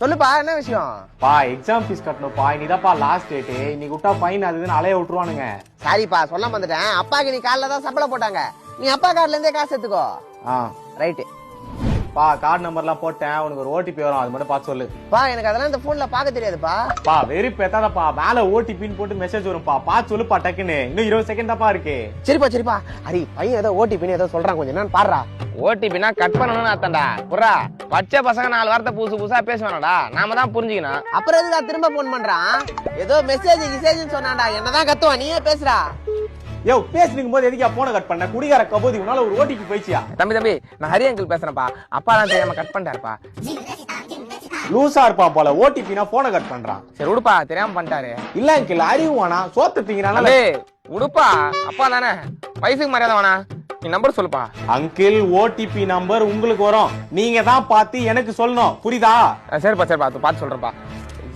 சொல்லுப்பா, என்ன விஷயம்? பா எக்ஸாம் ஃபீஸ் கட்டணும்ப்பா. இன்னைக்குதான்ப்பா லாஸ்ட் டேட். இன்னைக்கு விட்டா ஃபைன் அதுன்னு அலைய விட்டுருவானுங்க. சாரிப்பா, சொல்ல வந்துட்டேன். அப்பாக்கு நீ கார்ல தான் சம்பளம் போட்டாங்க. நீ அப்பா கார்டுல இருந்தே காசு எடுத்துக்கோ. ரைட்டு பா. கார்டு நம்பர்லாம் போட்டேன். உனக்கு ஒரு ஓடிபி வரும், அது மட்டும் பார்த்து சொல்லு. பா, எனக்கு அதெல்லாம் இந்த போன்ல பாக்க தெரியாதுப்பா. பா வெறி பேத்தாதப்பா. மேல ஓடிபின்னு போட்டு மெசேஜ் வரும்பா, பார்த்து சொல்லுப்பா டக்குன்னு. இன்னும் 20 செகண்ட் தான்ப்பா இருக்கு. சரிப்பா. ஹரி, பையன் ஏதோ ஓடிபின்னு ஏதோ சொல்றான், கொஞ்சம் என்னன்னு பாடுறா. ஓடிபினா கட் பண்ணணும்னு அர்த்தம்டா. புறா பச்சை பசங்க 4 வார்த்தை புதுசா பேசுவானடா, நாம தான் புரிஞ்சுக்கணும். அப்புறம் எதுக்கு திரும்ப போன் பண்றான்? ஏதோ மெசேஜ் சொன்னான்டா, என்னதான் கத்துவான், நீயே பேசுறா. யோ, பேசினுக்கும் போது எதுக்கு போனை கட் பண்ண? குடிகார கபோதி, உன்னால ஒரு ஓடிபி போயிச்சியா? தம்பி நான் ஹரி அங்கிள் பேசுறேன்ப்பா. அப்பா தான் தெரியாம கட் பண்ணிட்டாருப்பா. லூசா இருப்பான் போல, ஓடிபினா போனை கட் பண்றான். சரி விடுப்பா, தெரியாம பண்ணிட்டாரு. இல்ல அங்கிள், அறிவுவானா சோத்து திங்கிறானா? உடுப்பா, அப்பா தானே, வயசுக்கு மரியாதை வேணா. நீ நம்பர் சொல்லுப்பா. அங்கிள், ஓடிபி நம்பர் உங்களுக்கு வரும், நீங்க தான் பார்த்து எனக்கு சொல்லணும், புரியுதா? சரிப்பா பார்த்து சொல்றேன்ப்பா.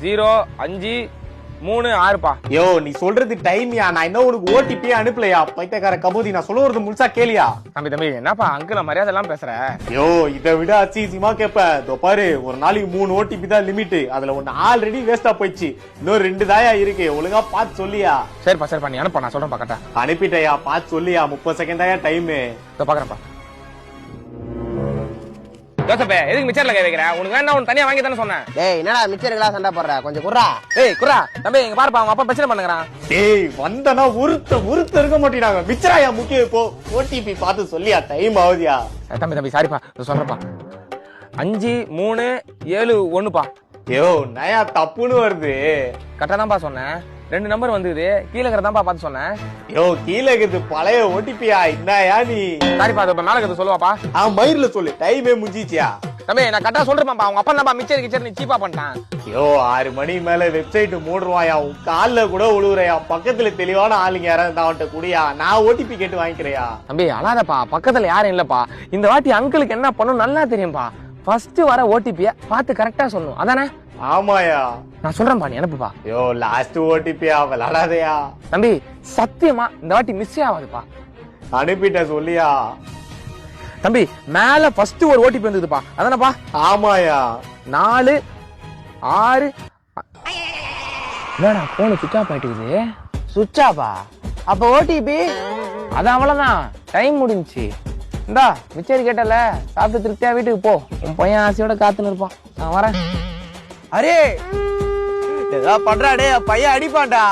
0536. யோ, நீ சொல்றது டைம்யா, நான் இன்னும் உனக்கு ஓடிபி அனுப்பலையா பைத்தியக்கார கபோதி. நான் சொல்லுறது முழுசா கேளியா? தம்பி என்னப்பா அங்கிள் மரியாதை எல்லாம் பேசுற? யோ, இதை விட அச்சிசியமா கேப்ப. இதோ பாரு, ஒரு நாளைக்கு 3 ஓடிபி தான் லிமிட். அதுல ஒன்னு ஆல்ரெடி வேஸ்டா போயிடுச்சு, இன்னும் 2 தாயா இருக்கு. ஒழுங்கா பார்த்து சொல்லியா? சரிப்பா நீ அனுப்ப, நான் சொல்றேன் கரெக்டா. அனுப்பிட்டயா? பார்த்து சொல்லியா? 30 செகண்ட் தாயா டைம். பாக்குறப்பா. ஜோசப்பே, எதுக்கு மிச்சர்ல கை வைக்கிற? உனக்கு வேணா உன் தனியா வாங்கி தானே சொன்னேன். டேய், என்னடா மிச்சர்களா சண்டை போடுற? கொஞ்சம் குர்ரா. ஏய் குர்ரா, தம்பி இங்க பாருப்பா, அவங்க அப்பா பிரச்சனை பண்ணுங்கறான். டேய், வந்தனா உருத்த இருக்க மாட்டீங்க. மிச்சராயா முக்கிய போ. ஓடிபி பார்த்து சொல்லியா? டைம் ஆகுதியா? தம்பி சாரிப்பா, சொல்றப்பா. 5371. யோ, நயா தப்புன்னு வருது. கரெக்டா தான்ப்பா சொன்னேன். 2 நம்பர் வந்தது, கீழே இருக்கிறதான்ப்பா பார்த்து சொன்னேன். யோ, கீழே இருக்குது பழைய ஓடிபியா? என்னயா நீ? சாரிப்பா, அது மேல இருக்கிறது சொல்லுவாப்பா. மயிர்ல சொல்லு, டைமே முடிஞ்சிச்சியா? தம்பி நான் கரெக்டா சொல்றேன்ப்பா, அவங்க அப்பா தான்ப்பா மிச்சர் நீ சீப்பா பண்ணிட்டான். யோ, 6 மணி மேல வெப்சைட் மூடுவாயா? உன் கால்ல கூட உழுவுறையா? பக்கத்துல தெளிவான ஆளுங்க யாராவது அவன்கிட்ட கூடியா? நான் ஓடிபி கேட்டு வாங்கிக்கிறையா? தம்பி அழாதப்பா, பக்கத்துல யாரும் இல்லப்பா. இந்த வாட்டி அங்கிளுக்கு என்ன பண்ணும் நல்லா தெரியும்பா. ஃபர்ஸ்ட் வர ஓடிபிய பார்த்து கரெக்டா சொல்லணும், அதானே? ஆமாயா, நான் சொல்றேன்ப்பா, நீ அனுப்புப்பா. யோ, லாஸ்ட் ஓடிபியா? விளையாடாதயா தம்பி, சத்தியமா இந்த வாட்டி மிஸ் ஆகாதுப்பா. அனுப்பிட்ட சொல்லியா? தம்பி மேல ஃபர்ஸ்ட் ஒரு ஓடிபி வந்ததுப்பா, அதானப்பா? ஆமாயா. 4 6. என்னடா போன் சுவிட்ச் ஆஃப் ஆயிட்டுக்குது? சுச்சாப்பா? அப்ப ஓடிபி அது அவ்வளவுதான், டைம் முடிஞ்சுச்சு. இந்தா மிச்சர் கேட்டல, சாப்பிட்டு திருப்தியா வீட்டுக்கு போ. உன் பையன் ஆசையோட காத்துன்னு இருப்பான், நான் வரேன். அரே, ஏதா பண்றாடே, பையன் அடிப்பான்டா.